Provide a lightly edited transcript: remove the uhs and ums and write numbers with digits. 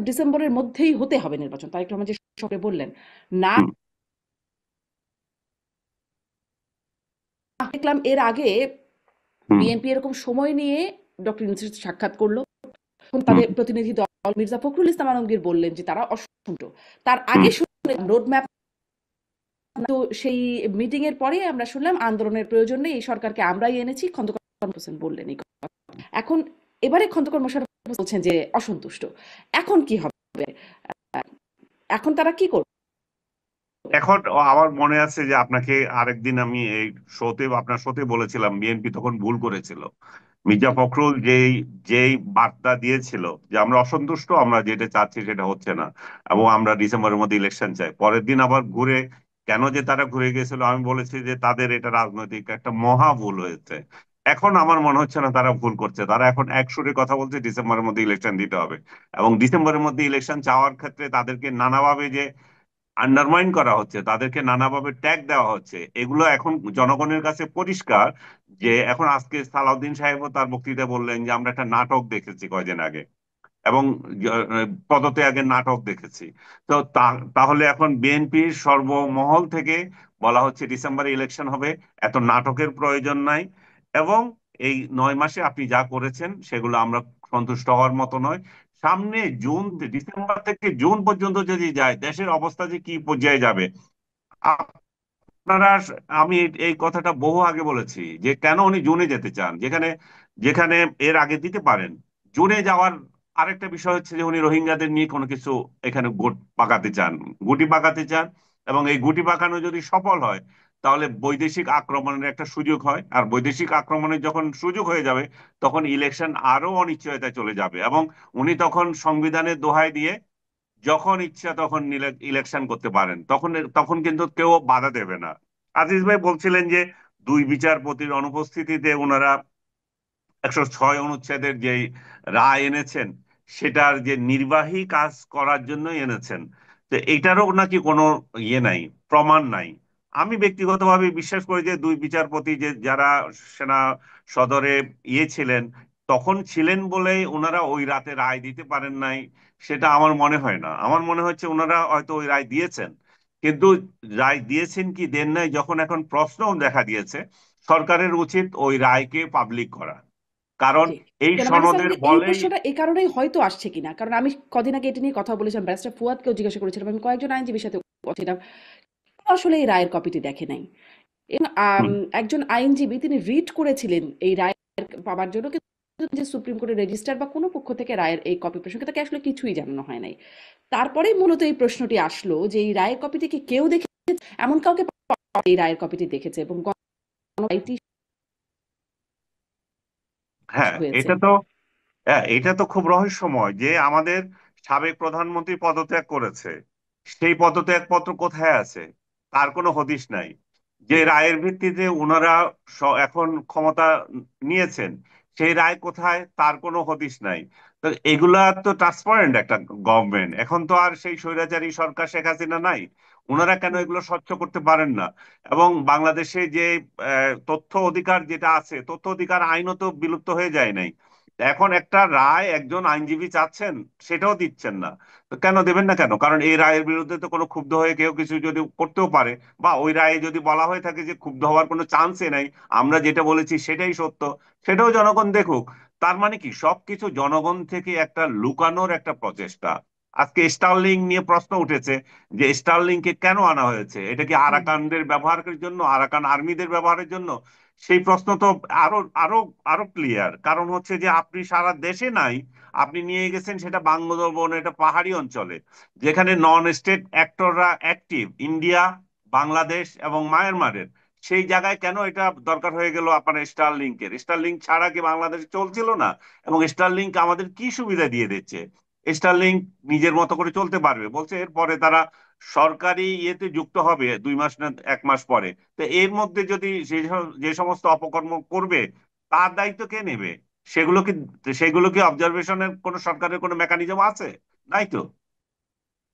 ডিসেম্বরের মধ্যেই হতে হবে নির্বাচন, তারেক রহমান যে সরকারে বললেন না। হুম। দেখলাম এর আগে হুম। বিএনপি এরকম সময় নিয়ে ডক্টর ইউনূসের সাথে সাক্ষাৎ করলো। তখন হুম। তাদের প্রতিনিধি দল মির্জা ফখরুল ইসলাম আলমগীর বললেন যে তারা অসন্তুষ্ট। তার হুম। আগে শুনলাম রোড ম্যাপ, তো সেই মিটিং এর পরে আমরা শুনলাম আন্দোলনের প্রয়োজন নেই, এই সরকারকে আমরাই এনেছি, খন্দকার হোসেন বললেন এই কথা। এখন এবারে খন্দকার মোশাররফ বলছেন যে অসন্তুষ্ট। এখন কি হবে? এখন তারা কি করবে? এখন আমার মনে আছে যে আপনাকে আরেকদিন আমি এই শোতে, আপনার শোতে বলেছিলাম বিএনপি তখন ভুল করেছিল। মির্জা ফখরুল যেই যেই বার্তা দিয়েছিল যে আমরা অসন্তুষ্ট, আমরা যেটা চাচ্ছি সেটা হচ্ছে না, এবং আমরা ডিসেম্বরের মধ্যে ইলেকশন চাই, পরের দিন আবার ঘুরে, কেন যে তারা ঘুরে গেছিল আমি বলেছি যে তাদের এটা রাজনৈতিক একটা মহা ভুল হয়েছে। এখন আমার মনে হচ্ছে না তারা ভুল করছে, তারা এখন এক সুরে কথা বলছে ডিসেম্বরের মধ্যে ইলেকশন দিতে হবে। এবং ডিসেম্বরের মধ্যে ইলেকশন চাওয়ার ক্ষেত্রে তাদেরকে নানাভাবে যে আন্ডারমাইন করা হচ্ছে, তাদেরকে নানাভাবে ট্যাগ দেওয়া হচ্ছে, এগুলো এখন জনগণের কাছে পরিষ্কার। যে এখন আজকে সালাউদ্দিন সাহেবও তার বক্তৃতায় বললেন যে আমরা একটা নাটক দেখেছি কয়দিন আগে, এবং পদত্যাগের নাটক দেখেছি। তো তাহলে এখন বিএনপির সর্বমহল থেকে বলা হচ্ছে ডিসেম্বরে ইলেকশন হবে, এত নাটকের প্রয়োজন নাই। এবং এই 9 মাসে আপনি যা করেছেন সেগুলো আমরা সন্তুষ্ট হওয়ার মতো নয়। সামনে জুন, ডিসেম্বর থেকে জুন পর্যন্ত যদি যায়, দেশের অবস্থা যে কি পর্যায়ে যাবে আপনারা, আমি এই কথাটা বহু আগে বলেছি যে কেন উনি জুনে যেতে চান, যেখানে যেখানে এর আগে দিতে পারেন। জুনে যাওয়ার আরেকটা বিষয় হচ্ছে যে উনি রোহিঙ্গাদের নিয়ে কোনো কিছু এখানে গোট পাকাতে চান, গুটি পাকাতে চান। এবং এই গুটি পাকানো যদি সফল হয়, তাহলে বৈদেশিক আক্রমণের একটা সুযোগ হয়, আর বৈদেশিক আক্রমণের যখন সুযোগ হয়ে যাবে, তখন ইলেকশন আরো অনিশ্চয়তায় চলে যাবে, এবং উনি তখন সংবিধানের দোহাই দিয়ে যখন ইচ্ছা তখন ইলেকশন করতে পারেন, তখন তখন কিন্তু কেউ বাধা দেবে না। আজিজ ভাই বলছিলেন যে দুই বিচারপতির অনুপস্থিতিতে ওনারা 106 অনুচ্ছেদের যে রায় এনেছেন, সেটার যে নির্বাহী কাজ করার জন্যই এনেছেন। তো এটারও নাকি কোনো ইয়ে নাই, প্রমাণ নাই। আমি ব্যক্তিগতভাবে বিশ্বাস করি যে দুই বিচারপতি যে যারা সেনা সদরে ছিলেন, তখন ছিলেন বলেই ওনারা ওই রাতে রায় দিতে পারেন নাই, সেটা আমার মনে হয় না। আমার মনে হচ্ছে ওনারা হয়তো ওই রায় দিয়েছেন, কিন্তু রায় দিয়েছেন কি দেন নাই, যখন এখন প্রশ্ন দেখা দিয়েছে, সরকারের উচিত ওই রায়কে পাবলিক করা। কারণ জি। এই জনাব আনিস সনদের আমাকে এই বলেই। প্রশ্নটা এই কারণেই হয়তো আসছে কিনা, কারণ আমি কদিন আগে এটা নিয়ে কথা বলেছিলাম, ব্যারিস্টার ফুয়াদকেও জিজ্ঞাসা করেছিলাম, আমি কয়েকজন আইনজীবীর সাথে কথা ছিলাম, আসলে এই রায়ের কপিটি দেখে নাই। এবং হুম। একজন আইনজীবী তিনি রিড করেছিলেন এই রায় পাওয়ার জন্য, কিন্তু যে সুপ্রিম কোর্টের রেজিস্ট্রার বা কোনো পক্ষ থেকে রায়ের এই কপি প্রসঙ্গে তাকে আসলে কিছুই জানানো হয় নাই। তারপরেই মূলত এই প্রশ্নটি আসলো যে এই রায়ের কপিটি কি কেউ দেখেছে, এমন কাউকে এই রায়ের কপিটি দেখেছে এবং রায়টি হ্যাঁ, হয়েছে। এটা তো খুব রহস্যময় যে আমাদের সাবেক প্রধানমন্ত্রী পদত্যাগ করেছে, সেই পদত্যাগ পত্র কোথায় আছে, তার কোনো হদিশ নাই। যে রায়ের ভিত্তিতে ওনারা এখন ক্ষমতা নিয়েছেন, সেই রায় কোথায়, তার কোনো হদিশ নাই। তো এগুলা তো ট্রান্সপারেন্ট একটা গভর্নমেন্ট, এখন তো আর সেই স্বৈরাচারী সরকার শেখ হাসিনা নাই। ওনারা কেন হুম। এগুলো স্বচ্ছ করতে পারেন না? এবং বাংলাদেশে যে তথ্য অধিকার যেটা আছে, তথ্য অধিকার আইনও তো বিলুপ্ত হয়ে যায় নাই। এখন একটা রায় একজন আইনজীবী চাচ্ছেন, সেটাও দিচ্ছেন না। তো কেন দেবেন না কেন? কারণ এই রায়ের বিরুদ্ধে তো কোনো ক্ষুব্ধ হয়ে কেউ কিছু যদি করতেও পারে, বা ওই রায়ে যদি বলা হয়ে থাকে যে ক্ষুব্ধ হওয়ার কোনো চান্সই নাই, আমরা যেটা বলেছি সেটাই সত্য, সেটাও জনগণ দেখুক। তার মানে কি সবকিছু জনগণ থেকে একটা লুকানোর একটা প্রচেষ্টা। আজকে স্টারলিং নিয়ে প্রশ্ন উঠেছে যে স্টারলিং কে কেন আনা হয়েছে, এটা কি হুম। আরাকানদের ব্যবহারের জন্য, আরাকান আর্মিদের ব্যবহারের জন্য? সেই প্রশ্ন তো আরো আরো আরো ক্লিয়ার, কারণ হচ্ছে যে আপনি সারা দেশে নাই, আপনি নিয়ে গেছেন সেটা বান্দরবন, এটা পাহাড়ি অঞ্চলে, যেখানে নন স্টেট অ্যাক্টররা অ্যাক্টিভ, ইন্ডিয়া, বাংলাদেশ এবং মায়ানমারের। সেই জায়গায় কেন এটা দরকার হয়ে গেল আপনার স্টারলিংকের? স্টারলিংক ছাড়া কি বাংলাদেশ চলছিল না? এবং স্টারলিংক আমাদের কি সুবিধা দিয়ে দিচ্ছে? স্টারলিংক নিজের মতো করে চলতে পারবে বলছে, এরপরে তারা সরকারি ইয়েতে যুক্ত হবে 2 মাস না 1 মাস পরে। তো এর মধ্যে যদি যে সমস্ত অপকর্ম করবে, তার দায়িত্ব কে নেবে? সেগুলো কি সেগুলো কি অবজারভেশনের কোন সরকারের কোনো মেকানিজম আছে? নাই তো।